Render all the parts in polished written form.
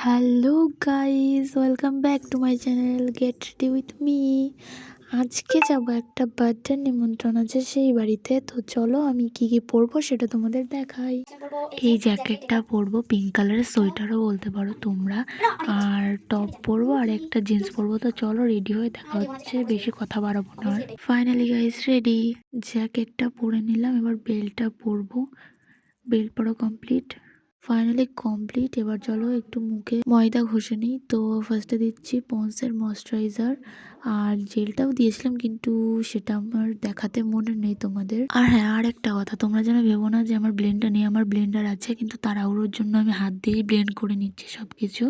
Hello guys, welcome back to my channel get ready with me. আজকে যাব একটা birthday নিমন্ত্রণ আছে সেই বাড়িতে। তো চলো আমি কি কি পরবো সেটা তোমাদের দেখাই। এই জ্যাকেটটা পরবো, পিঙ্ক কালারের সোয়েটারও বলতে পারো তোমরা, আর টপ পরবো আর একটা জিন্স পরবো। তো চলো রেডি হয়ে দেখা হচ্ছে, বেশি কথা বাড়াবো না। ফাইনালি গাইস রেডি, জ্যাকেটটা পরে নিলাম, এবার বেল্টটা পরবো। বেল্ট পরা কমপ্লিট, ফাইনালি কমপ্লিট। এবার চলো একটু মুখে ময়দা ঘষে নিই। তো ফার্স্টে দিচ্ছি পন্সের ময়শ্চারাইজার, আর জেলটাও দিয়েছিলাম কিন্তু সেটা আমার দেখাতে মনে নেই তোমাদের। আর হ্যাঁ, আর একটা কথা, তোমরা যেন ভেবো না যে আমার ব্লেন্ডার নেই, আমার ব্লেন্ডার আছে, কিন্তু তাড়াহুড়োর জন্য আমি হাত দিয়েই ব্লেন্ড করে নিচ্ছি সব কিছু।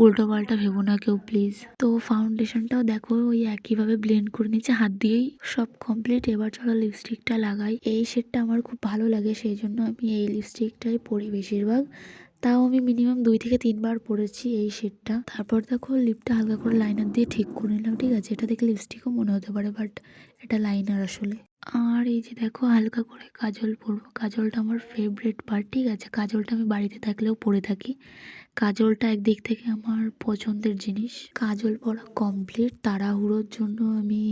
উল্টো পাল্টা ভেবো না কেউ প্লিজ। তো ফাউন্ডেশনটাও দেখো ওই একইভাবে ব্লেন্ড করে নিচ্ছে হাত দিয়েই। সব কমপ্লিট, এবার চলো লিপস্টিকটা লাগাই। এই শেডটা আমার খুব ভালো লাগে, সেই জন্য আমি এই লিপস্টিকটাই পরি বেশিরভাগ। তাও আমি মিনিমাম 2 থেকে 3 বার পরেছি এই শেডটা। তারপর দেখো লিপটা হালকা করে লাইনার দিয়ে ঠিক করে নিলাম। ঠিক আছে, এটা দেখে লিপস্টিকও মনে হতে পারে, বাট এটা লাইনার আসলে। আর এই যে দেখো হালকা করে কাজল পরবো। কাজলটা আমার ফেভারিট পার্ট। ঠিক আছে, কাজলটা আমি বাড়িতে থাকলেও পরে থাকি। কাজলটা একদিক থেকে আমার পছন্দের জিনিস। কাজল পরা কমপ্লিট। তাড়াহুড়োর জন্য আমি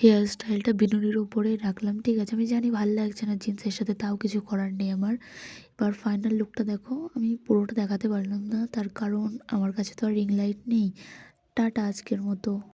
হেয়ার স্টাইলটা বিনুনির উপরে রাখলাম। ঠিক আছে, আমি জানি ভালো লাগছে না জিন্সের সাথে, তাও কিছু করার নেই আমার। এবার ফাইনাল লুকটা দেখো, আমি পুরোটা দেখাতে পারলাম না, তার কারণ আমার কাছে তো আর রিং লাইট নেই। টাটা আজকের মতো।